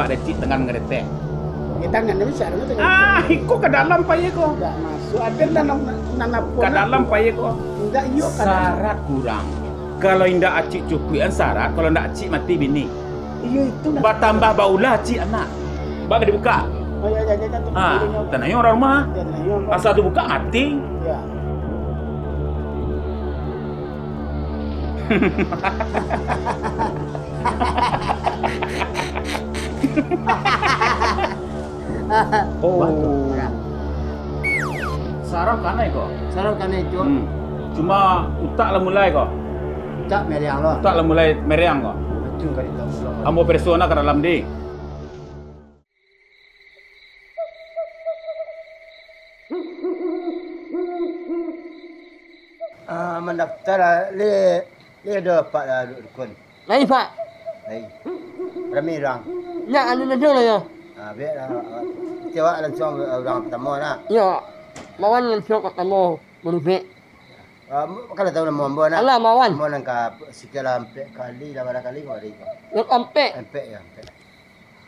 nampak deh cik tengah ngeretek. Kita nggak bisa dong itu. Iko ke dalam paye ko. Nggak masuk. Ada nanapun. Ke dalam paye ko. Enggak iyo kan. Syarat kurang. Kalau indah acik cukupan syarat, kalau ndak acik mati bini. Iyo itu. Bertambah baulah acik anak. Bagi dibuka. Oh ya. Tanahnya orang rumah. Ya, tenang. Asal dibuka mati. Ya. Oh. Sarang kanai kok. Sarang kan itu. Cuma utak lah mulai kok. Tak meriang loh. Utak lah mulai meriang kok. Betul kan itu. Ambo persona ke dalam di. Mendaftar le dapat lah dukun. Lain Pak. Hai. Ramai orang. Ya, anu ada lah ya. Biarlah. Tiap langsung orang pertama nak. Ya. Mawan langsung ketemu berubah. Kalau tahu nama Mbak nak. Alah mawan. Mbak nak sekian kali dah berapa kali kau hari kau. Yang ampe. Empek ya.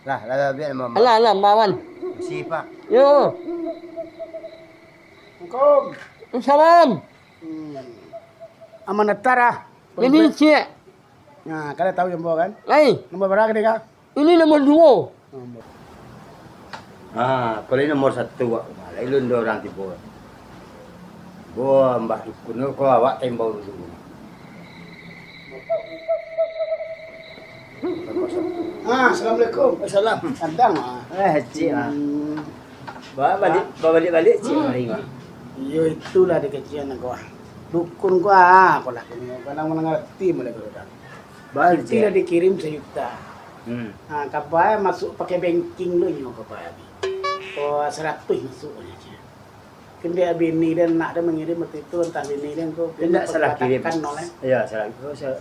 Lah biar nama Mbak. Alah mawan. Siapa? Yo. Assalamualaikum. Salam. Amanat Tara. Ini cik. Nah, kalian tahu yang bawa kan? Lain. Nombor berapa ni kak? Ini nomor 2. Kalau ini nomor 1 wak. Lain dua orang tiba. Gua mbah dukun kau awak tembau dulu. Assalamualaikum. Assalam. Sandang. Cik balik cik hari ni. Yo itulah di kecian gua. Dukun gua aku lah kini. Kadang mengerti mulai gua. Balik tidak dikirim 1 juta. Kapai masuk pakai banking lu nyo kapai. Oh 100 masuknya. Kendia bini dan nak dia mengirim waktu itu entah bini dan kau tidak salah kirim kan noleh. Ya salah.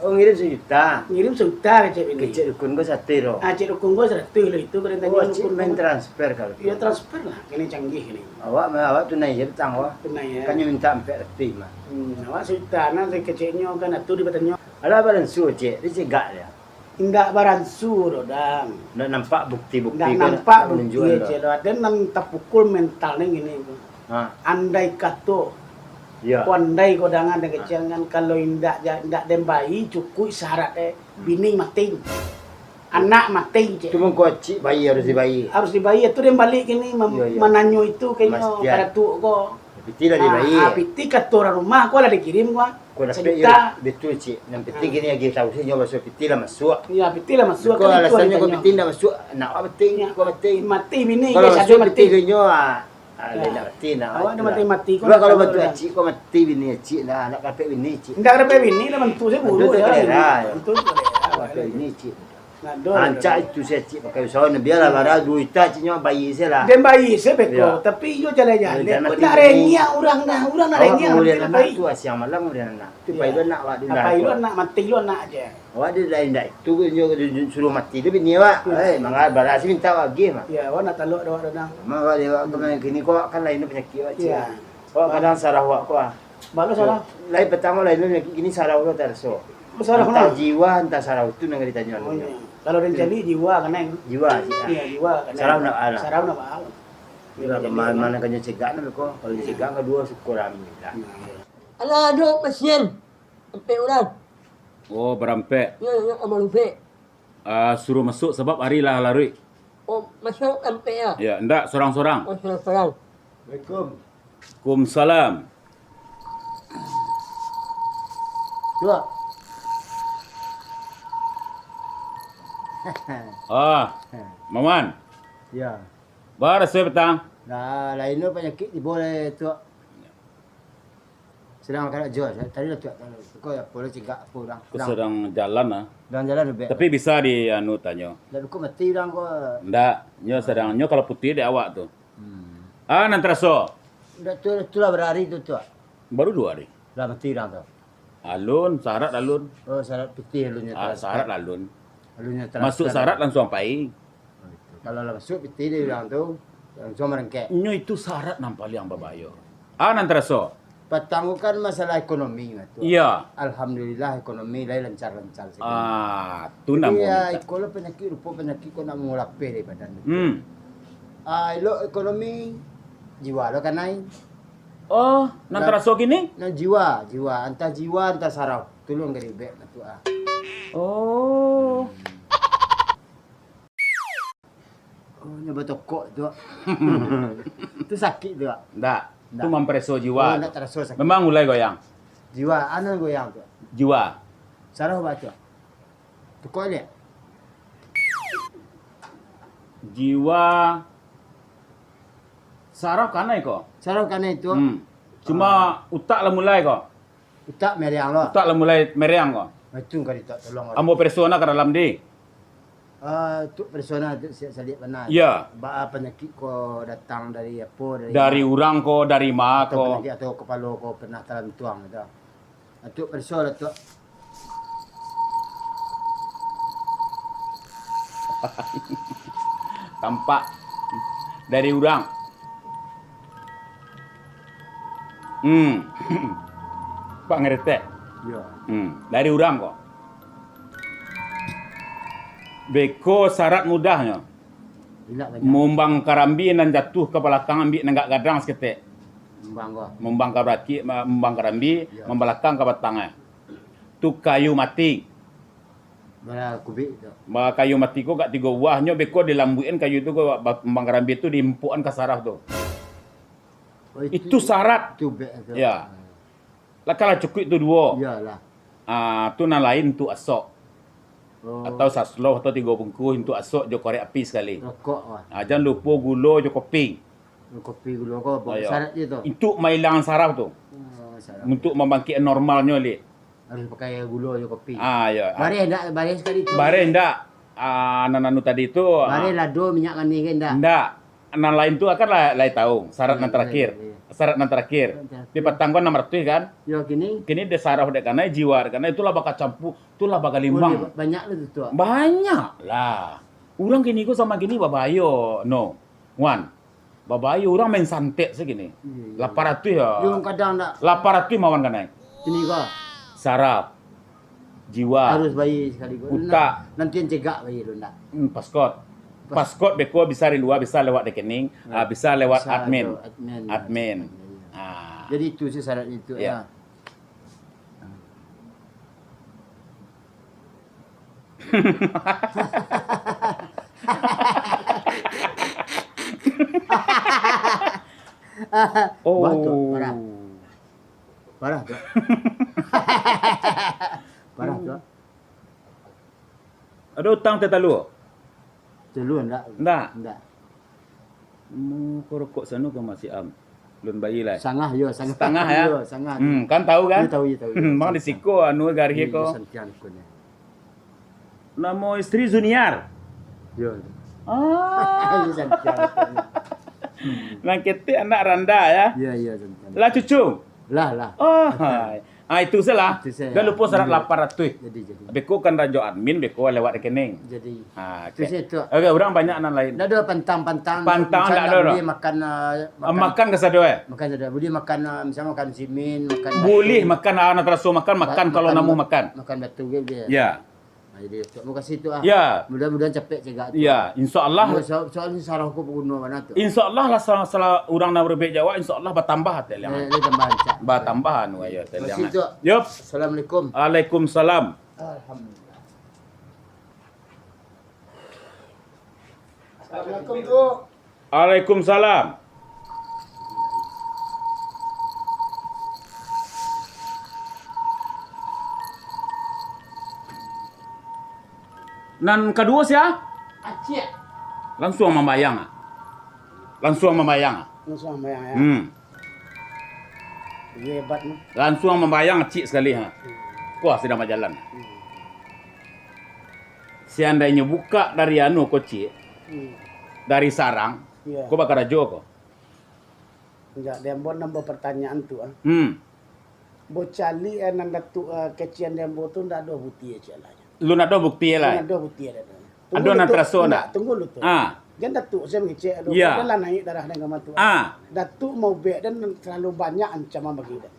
Oh ngirim 1 juta. Ngirim 1 juta ke cik bini. Kecil dukun gua 1 ro. Cik dukun gua 100 lo itu kerana Oh dukun cik main transfer kalau. Ya transfer lah. Kini canggih ni. Awak tunai je petang awak. Tunai ya. Kan minta sampai lebih mah. Awak 1 juta nah saya kecilnya kan atu di batannya. Ada badan su cik, dia cegak dia. Indak baransu rodang. Ndak nampak bukti-bukti Ndak kan, nampak tak bukti menunjukkan dah. cik lo. Dan nanti pukul mentalnya gini. Andai kata Ya. Andai kau dengan kecil kan kalau indak dan bayi cukup syarat bini mati. Anak mati cik. Cuma kau cik bayi harus dibayi. Harus dibayi itu dia balik ini menanyo itu kayaknya Mestian. pada tu kau. Piti lah dibayi. Piti kat orang rumah kau lah dikirim kau. Kau dah Sejuta. betul cik. Yang penting gini lagi tahu sih nyoba so piti lah masuk. Ya piti lah masuk. Kau alasannya kau piti dah masuk. Nak apa penting? Kau penting. Mati bini Kalau ke masuk satu piti mati. kenyo Lain nak mati nak. Awak dah mati-mati kau. Kalau kalau bantu cik kau mati bini cik dah nak kapek bini cik. Indak ada bini lah bantu saya bulu Bantu ya. kelera, ya. Bantu Kapek kelera. bini cik. Nak dol. Ancak itu saya cik pakai usaha ni biarlah barang duit tak ciknya bayi saya lah. Dan bayi saya beko, Ya. tapi yo jalan-jalan. Ya, Kau mati nak bini. rengya orang dah nak Awak rengya. kemudian mati anak bayi. tu siang malam kemudian anak. Tu Ya. bayi lu anak awak di Apa lu nak mati lu nak aja. Awak dia lain dah itu dia suruh mati dia bini awak. Ya. Mangga barang si minta awak game ah. Ya, awak nak taluk awak dah. Mak awak dia awak kena kini kau kan lain penyakit awak cik. Ya. Awak kadang sarah awak kau ah. Baru salah. Lain pertama lain penyakit kini sarah awak terso. Salah Entah mana? jiwa entah sarah itu nak ditanya Oh, dulu. ya. Kalau dia jadi jiwa kena. Jiwa cik ah. Iya, jiwa kena. Sarau nak ala. Sarau nak mahal. Bila mana kena cegak nak kau. Kalau cegak kedua syukur amin lah. Alah ada pasien. Ampe orang. Oh berampek. Ya amal lupa. Suruh masuk sebab hari lah larui. Oh masuk ampe ya. Ya, ndak sorang-sorang. Oh serang. Assalamualaikum. Waalaikumsalam. Tua. Maman. Ya. Bar saya petang. Dah lain tu penyakit di boleh tu. Sedang kalau jual tadi dah tu. Kau ya boleh cegak apa orang. Aku sedang jalan lah. Dan jalan lebih. Tapi bisa di anu tanya. Dan kau mati orang kau. Ndak, nyo sedang nyo kalau putih di awak tu. Nanti raso. Dah tu lah berhari tu tu. Baru 2 hari. Dah mati orang tu. Alun, syarat alun. Oh syarat putih alunya. Syarat alun. Alunya Masuk syarat langsung pai. Kalau lah masuk putih dia orang tu langsung merengkek. Nyo itu syarat nam paling berbahaya. Nanti raso. Petangguhkan masalah ekonomi tu. Iya. Alhamdulillah ekonomi lai lancar-lancar sekali. Tu nama. Iya, ikola penyakit rupa penyakit ko nak mengulape daripada itu. Ilo ekonomi jiwa lo kanai. Oh, nan teraso gini? Nah jiwa, antah saraf. Tulung dari bek tu Oh. Oh, nyoba tokok tu. Itu sakit tu. Ndak. Tu mempreso jiwa. Oh, nak terasa sakit. Memang mulai goyang. Jiwa, anu goyang tu. Jiwa. Saraf baca. Tokok dia. Jiwa. Saraf kanai kok. Saraf kan itu. Cuma utak lah mulai kok. Utak meriang lo. Utak lah mulai meriang kok. Itu kan tak tolong. Ambo persona ke dalam di. Tu persona tu saya pernah. Ya. Ba penyakit ko datang dari apa Dari orang ko, dari mak atau ko. penyakit atau kepala ko pernah dalam tuang tu. Tu persona tu. Tampak dari orang. Pak ngerti? Ya. Dari orang kok. Beko syarat mudahnya. Bila banyak Mumbang karambi nan jatuh ke belakang ambil nenggak gadang seketik. membang ko. Mumbang karaki, mumbang karambi, Ya. membelakang ke batangnya. Tu kayu mati. Bara kubik tu. Kayu mati ko gak tiga buahnya beko dilambuin kayu tu ko mumbang karambi tu diimpuan ke saraf tu. Oh, Itu syarat. tu bek tu. Ya. Lah kalau cukup tu dua. Iyalah. Tu nan lain tu asok. Oh, Atau sasloh atau tiga bungkus untuk asok jo korek api sekali. rokok ah. Jangan lupa gula jo kopi. Kopi gula ko Ayo. syarat dia tu. Itu mailang saraf tu. Oh, syarat. Untuk membangkit normalnya li. Harus pakai gula je kopi. Ya. Bare ndak bare sekali tu. Bare ndak nanu tadi tu. Bare lado minyak kani kan ndak. Ndak. Nan lain tu akan lai tahu. Syarat nan terakhir. Iya. Syarat nan terakhir. Di petang kan 600 kan. Yo kini Kini de saraf dek kana jiwa karena itulah bakal campur, itulah bakal limbang. banyak lu tu. Banyak lah. Orang gini ko sama gini babayo. No. Wan. Babayo orang main santet segini. Iya. 800 ya. Yo kadang ndak 800 mawan kanai. kini ko Saraf. Jiwa. harus bayi sekali ko. Utak. Nanti cegak bayi lu ndak. Paskot. Paskot beko bisa di luar, bisa lewat rekening, bisa lewat Bisa admin. tu, admin. Admin. Jadi itu sih syarat itu Ya. ya. Oh. Batuk, parah. Parah tu. Parah tu. Ada utang tetalu? Dulu ndak. Ndak. Ndak. Kau rokok sana ke masih am? Lun bayi lah. Sangah yo, sangah. Setengah ya? Yo, sangah. Kan tahu kan? Ya, tahu, ya, tahu. Mak di siko anu garih ko. Santian ko ni. Nama istri Zuniar. Yo. Ah. Santian ko ni. Nang kete anak randa ya. Ya, ya, santian. Lah cucu. Lah. Oh. Itu salah. Itu saya. Dah lupa syarat 800. Jadi. Beko kan rajo admin, beko lewat rekening. Jadi. Okay. Itu saya tu. Okay, orang banyak anak lain. Ndak ada pantang-pantang. Pantang Misalnya ndak ada. Boleh makan Makan ke sado eh? makan ada. Boleh makan misalnya makan simin, makan Boleh makan anak terasu makan kalau namu makan. Makan batu ke dia. Ya. Jadi terima kasih tu ah. Ya. Mudah-mudahan capek cegak tu. Ya, insyaallah. Soalnya sarah aku berguna mana tu. Insyaallah lah salah orang nak berbeza Jawa insyaallah bertambah tel yang. Dia tambahan cak. Bertambahan wa ya tel Terima yang. kasih tu. Yup. Assalamualaikum. Waalaikumsalam. Alhamdulillah. Assalamualaikum tu. Waalaikumsalam. Nan kedua sia? Acik. Langsung membayang. Langsung membayang. Langsung bayang ya. Hebat mah. Langsung membayang cik sekali ha. Wah, sedang berjalan. Seandainya buka dari anu ko cik, dari sarang, Iya. ko bakal rajo ko. Enggak, dia mau nambah pertanyaan tu ah. Bocali nan datu kecian dia tu ndak ada bukti aja lah. Lu nak tahu bukti lah. Ada bukti ada. Ada nak teraso nak? Tunggu lu tu. Jangan datuk saya mengecek Ya. adalah naik darah dengan matu. Datuk mau bek dan terlalu banyak ancaman bagi dia.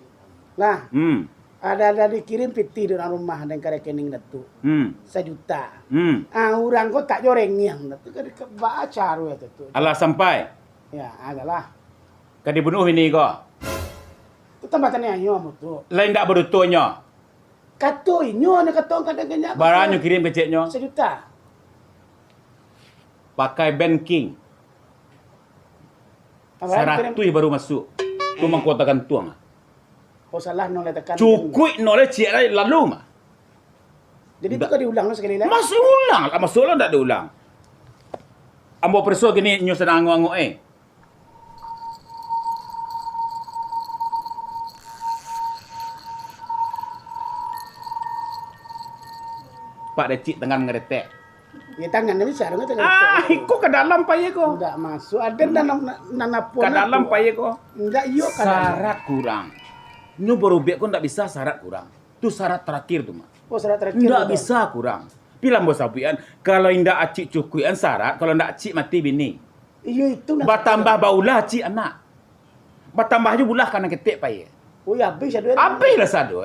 Lah, Hmm. ada dikirim piti di rumah dan ke rekening datu. Hmm. 1 juta. Hmm. Orang kok tak joreng yang datu kan baca ru ya tu. Alah sampai. Ya, agalah. Ka dibunuh ini ko. Tu tambatan ayo mo tu. Lain tak berutuhnya. Kato inyo na katong kadang-kadang. Barangnya kirim ke ceknya. 1 juta. Pakai banking. Kirim. 100 baru masuk. Tu mengkotakan tuang. Oh salah no letakkan. Cukup noleh cik lalu mah. Jadi itu kan diulang no sekali lagi. Masih ulang. Masuk ulang tak diulang. Ambo perso gini nyo sedang angu-angu Pak Decik tengah ngeretek. Ya tangan na bisa dong Kok ke dalam payah ko? Enggak masuk. Ada nanapon. Ke dalam payah ko? Enggak iyo kan. Syarat kurang. Nyo baru biak ko ndak bisa syarat kurang. Tu syarat terakhir tu mah. Oh syarat terakhir. Ndak bisa kurang. Pilam bos sapian, kalau indak acik cukuian syarat, kalau ndak acik mati bini. Iyo itu. Batambah baulah acik anak. Batambah je bulah kana ketek payah. Oh ya habis ada. Habis lah sado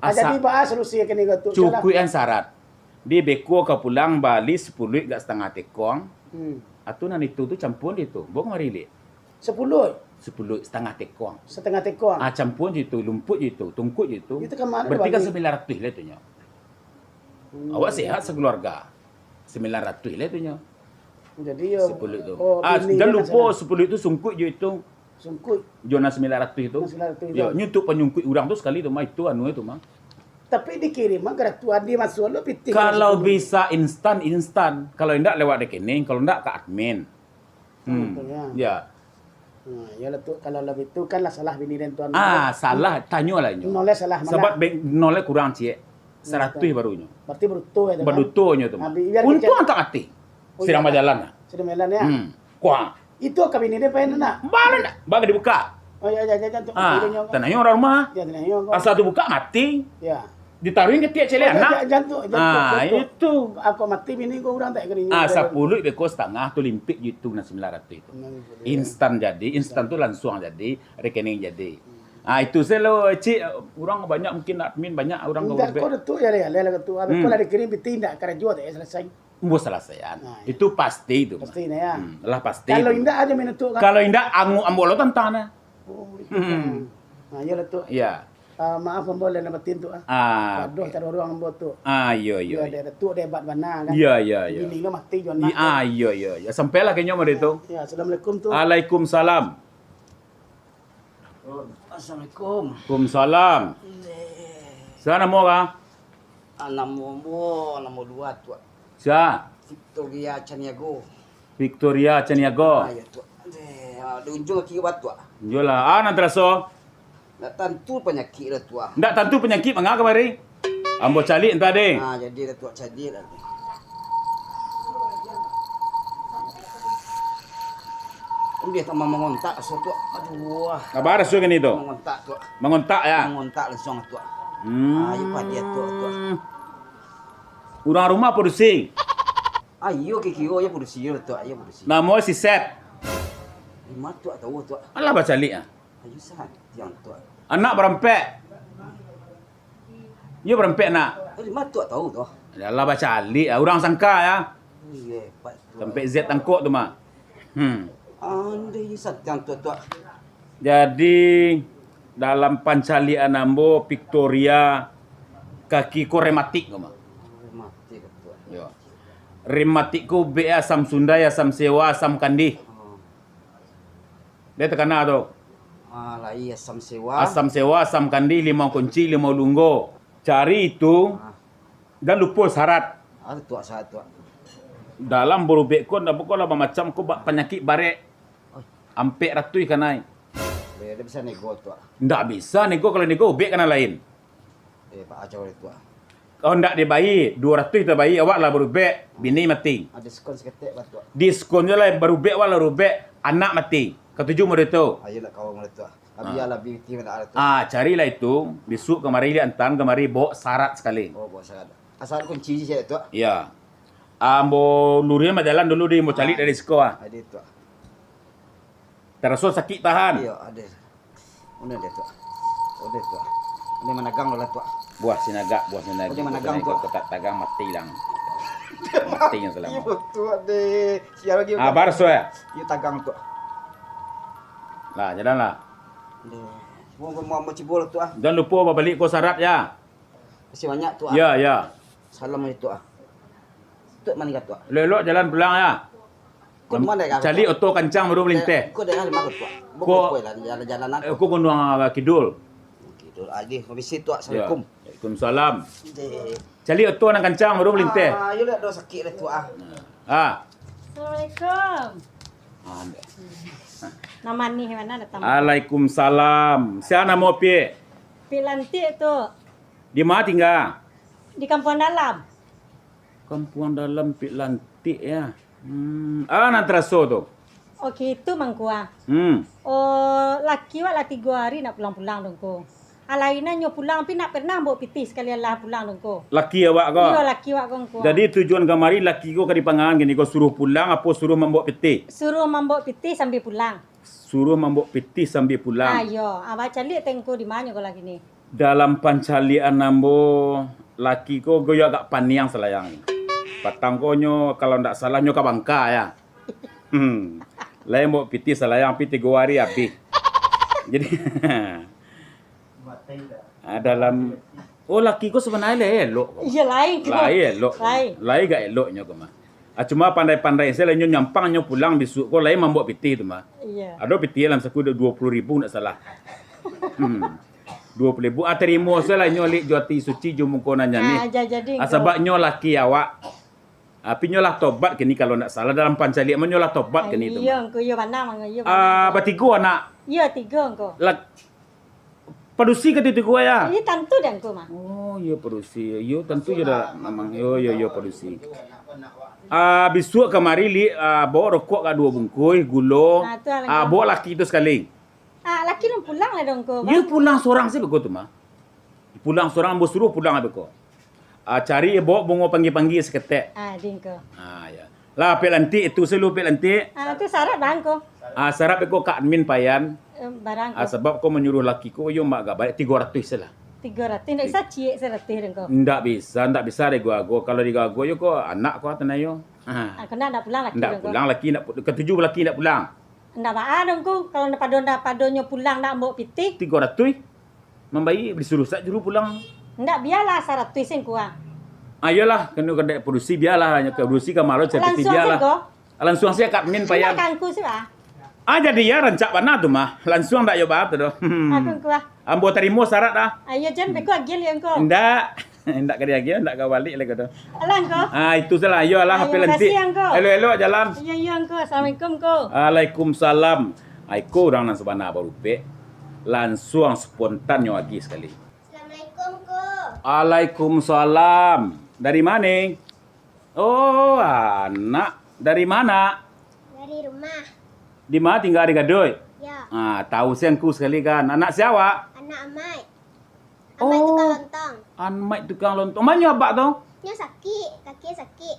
Jadi bahas solusi kini tu. Cukuian syarat. Dia beko ke pulang balik 10 gak setengah tekong. Atau nan itu tu campur itu. Bok marili. 10. 10 setengah tekong. Setengah tekong. Campur itu, lumput itu, tungkut itu. Itu kan mana Berarti kan bagi? 900 lah itu nya. Awak sehat sekeluarga. 900 lah itu nya. Jadi yo. 10 itu. Oh, jangan lupa 10 itu sungkut je itu. Sungkut. Jona 900 itu. 900 itu. Ya, nyuntuk penyungkut orang tu sekali tu mah itu anu itu mah. Tapi dikirim mah gratuan dia masuk lo piting. Kalau bisa instan. Kalau tidak lewat rekening, kalau tidak ke admin. Betul ya. Ya. Ya lah tu kalau lebih tu kan lah salah bini dan tuan. Salah tanya lah nyo. Noleh salah mana? Sebab noleh kurang cik. 100 barunya. Berarti berutuh ya tu. Berdutunya tu. Biar Untung kita- antak hati. Sedang berjalan lah. Sudah melan ya. Kuah. Itu ke bini dia pengen nak. Bala nak. Baga dibuka. Oh ya tu. Tanahnya orang rumah. Ya tenang yo. Asal tu buka mati. Ya. Ditaruhin ke tiap cele anak. Jantung. Itu. Aku mati bini kau orang tak kering. 10 beko setengah tu limpik gitu na 900 itu. Instan jadi, instan tu langsung jadi, rekening jadi. Itu saya lo cik, orang banyak mungkin admin banyak orang Enggak kau tu ya le tu. Aku lah dikirim ditindak kerja tak selesai. Mbok selesaian. Itu pasti itu. Pasti ya. Lah pasti. Kalau itu. indah aja menentukan. Kalau indah angu ambolo tantana. Oh, itu kan. Nah, ya lah tu. Ya. Maaf boleh nak batin tu ah. Aduh cara orang buat tu. Iya. Ya ada tu debat mana kan. Iya. Ini kan mati John. Iya. Sampailah kayaknya mari itu. Ya, assalamualaikum tu. Waalaikumsalam. Assalamualaikum. Waalaikumsalam. Sana mo ka? Nama dua tu. Siya? Victoria Chaniago. Victoria Chaniago. Ya tu. Di ujung kaki batu. Jola. Nantraso. Nak tentu penyakit dah tu. Ndak tentu penyakit mangga kemari. Ambo cali entah deh. Jadi dah tu jadi dah. Dia tak mau mengontak so tu. Aduh. Kabar so kan itu? Mengontak tu. Mengontak ya. Mengontak langsung tu. Ipa dia tu. Urang rumah produksi. Ayo ke kiro ya produksi tu. Ayo produksi. Namo si Sep. Lima tu tahu tu. Alah baca li ah. Ayo sah yang tu. Anak berempek. Yo berempek nak. Lima tu tahu tu. Alah baca li ah. Urang sangka ya. Iya, Pak. Sampai Z tangkuk tu mah. Andai sah yang tu. Jadi dalam pancalian ambo Victoria kaki ko rematik ko mah. Mati tu. Yo. Rematik ko be asam Sunda asam Sewa asam Kandi. Dia tekana tu. Lah iya asam sewa. Asam Sewa asam Kandi 5 kunci 5 lunggo. Cari itu dan lupa syarat. Ada tu sah tu. Dalam berubek kon dah pokok lah macam ko penyakit barek. Ampek ratui kanai. Dia bisa nego tu. Ndak bisa nego kalau nego ubek kana lain. Pak acau tu. Kalau ndak dia bayi 200 tu bayi awak lah berubek bini mati. Ada diskon seketik batu. Diskon je lah berubek awak lah berubek anak mati. Ketujuh murid tu. Ayolah kau mulut tu. Abi ala beauty mana ada tu. Carilah itu, besok kemari dia antan kemari bawa syarat sekali. Oh, bos ada. Asal kunci je tu. Ya. Ambo lurin jalan dulu dia mau cari dari sekolah. Ada tu. Terasa sakit tahan. Iya, ada. Mana dia tu? Oh, dia tu. Ini managang lah tua. Buah sinaga. Oh, dia managang, Kau Tok. tak tagang mati lang. Mati yang selama. Iyo tua deh. Siapa lagi? Ah, barso ya. Iyo tagang tua. Lah, jalan lah. Mau cibol tua. Jangan lupa balik kau syarat ya. Masih banyak tua. Ya, ya. Salam itu ah. Tuk mana tua? Lelok jalan pulang ya. Kau mana dah? Cali oto kancang baru melinteh. Kau dah lima tua. Kau- Kau jalan-jalanan. Aku konduang kidul. Gitu lagi. Habis itu Ya. Assalamualaikum. Waalaikumsalam. Deh. Cali oto nang kancang baru melinteh. Ah, you lihat dah sakit dah tua. Ah. Assalamualaikum. Ah, Nama ni mana datang? Waalaikumsalam. Siapa nama pi? Pilantik tu Di mana tinggal? di kampung dalam. Kampung dalam pi lantik ya. Nan teraso tu. Okey itu mangkua. Hmm. Oh laki wak lah 3 hari nak pulang-pulang dongko. Alainan nyo pulang tapi nak pernah mbok piti sekalian lah pulang dongko. Laki awak kau. Yo laki wak kongko. Jadi tujuan gamari laki kau kadi pangan gini kau suruh pulang apa suruh membok peti? suruh membok piti sambil pulang. Suruh membok peti sambil pulang. Ayo, awak cari tengko di mana kau lagi ni? Dalam pancalian nambo laki kau goyo agak paniang selayang. Patang konyo kalau ndak salah nyo ka bangka ya. Lain mbok piti selayang pi 3 hari habis. Jadi dalam laki kau sebenarnya elok. Iya lain kau. Lain elok. Lain. Lain gak eloknya kau mah. Cuma pandai-pandai saya nyo nyampang nyo pulang besok kau lain membok piti tu mah. Iya. Ada piti dalam saku 20,000 nak salah. 20,000 terima saya lah nyo lik juati suci jumu kau nanya ni. Jadi Sebab nyo laki awak. Tapi nyo lah tobat kini kalau nak salah dalam pancalian nyo lah tobat kini tu. Iya, engko yo mana mang yo. Bertiga anak. Iya 3 engko. Padusi ke tiga ya? Ini tentu dan engko mah. Oh, ya padusi. Yo tentu je dah memang yo padusi. Besok kemari li bawa rokok ka 2 bungkus, gula. tu alang. Bawa laki tu sekali. Laki lu pulang lah dong ko. Dia pulang seorang sih begitu mah. Pulang seorang bos suruh pulang apa kau? Cari bawa bunga panggil-panggil seketek. Dingko. Ya. Lah pelantik itu selalu pelantik. Tu syarat bang ko. Sarap ko ka admin payan. Barang ko. Sebab kau menyuruh laki ko yo mak gak baik 300 salah. 300 ndak bisa ciek 100 dong ko. Ndak bisa deh gua. Kalau di gua yo ko anak ko tenayo. Aku nak pulang laki Ndak dong ko. pulang laki nak ketujuh laki nak pulang. Ndak ba dong ko. Kalau padonyo pulang nak mbok piti. 300 membayi disuruh sak juru pulang. Ndak biarlah 100 sen kuang. Ayolah kena kena produksi biarlah hanya ke produksi ke malu saya peti biarlah. Langsung saya kat min payah. Kangku sih ba. Jadi ya rancak mana tu mah. Langsung ndak yo ba tu doh. Aku kuah. Ambo terima syarat dah. Ayo jan beko agil yang ko. Ndak. Ndak kali lagi ndak ka balik lagi tu. Alang ko. Itu salah yo lah HP lentik. Hello jalan. Iya ko. Assalamualaikum ko. Waalaikumsalam. Ko orang nan sabana baru pe. Langsung spontan yo lagi sekali. Assalamualaikum ko. Waalaikumsalam. Dari mana? Oh, anak. Dari mana? Dari rumah. Di mana tinggal di Gadoy? Ya, Tahu siangku sekali kan. Anak siapa? anak Amai. Amai tukang lontong. Anak tukang lontong. Mana abak tu? Nya sakit, kaki sakit.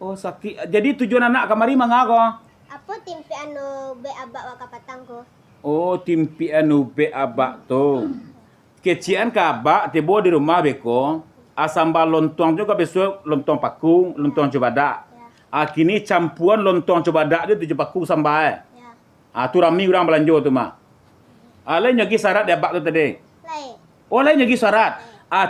Oh, sakit. Jadi tujuan anak kamari mangako? Apa timpi anu be abak waka patang ko? Oh, timpi anu be abak tu. Kecian ka abak tiba di rumah beko. Sambal lontong juga besok lontong pakung, lontong cobadak. Kini campuran lontong cobadak dia 7 pakung sambal. Ya. Tu rami orang belanja tu mah. Lain lagi syarat dia abak tu tadi. Lain. Oh, lain lagi syarat.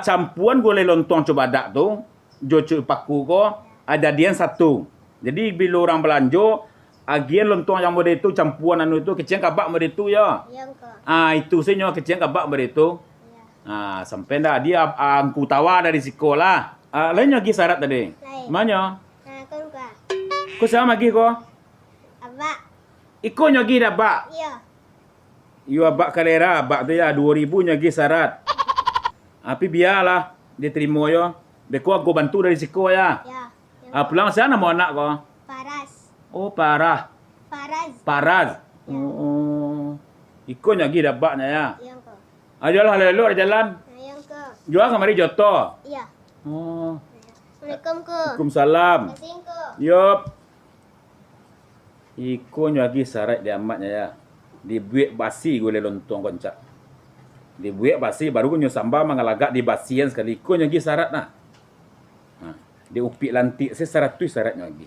Campuran gulai lontong cobadak tu, joco paku ko, jadian satu. Jadi bila orang belanja, agian lontong yang model itu campuran anu itu kecil kabak model itu ya. Yang ko. Itu sih nyawa kecil kabak model itu. Ya. Sampai dah dia angku tawa dari sekolah. Lain lagi syarat tadi. Lain. Mana? Kon ko. Kau sama lagi ko? Abak. Iko nyagi dah bak. Iya. You abak kalera, abak tu ya 2,000 nyagi syarat. Tapi biarlah dia terima yo. Beko aku bantu dari sekolah ya. Ya. Pulang sana mau anak ko. Paras. Oh, parah. Paras. Paras. Oh. Iko nyagi dah baknya ya. Yang ko. Ayolah lalu jalan. Yang ko. Jual kemari joto. Iya. Oh. Assalamualaikum ko. Waalaikumsalam. Kasih ko. Yup. Iko nyagi syarat dia amatnya ya. Dibuat basi gulai lontong koncak. Di buek basi baru nyo samba mangalagak di basian sekali ko nyagi syarat nah. Di upik lantik se syarat tu syarat nyagi.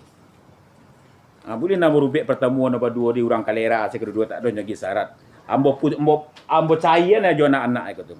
Boleh nak berubek pertemuan apa dua di orang kalera se kedua tak ada nyagi syarat. Ambo caya na jo anak-anak itu.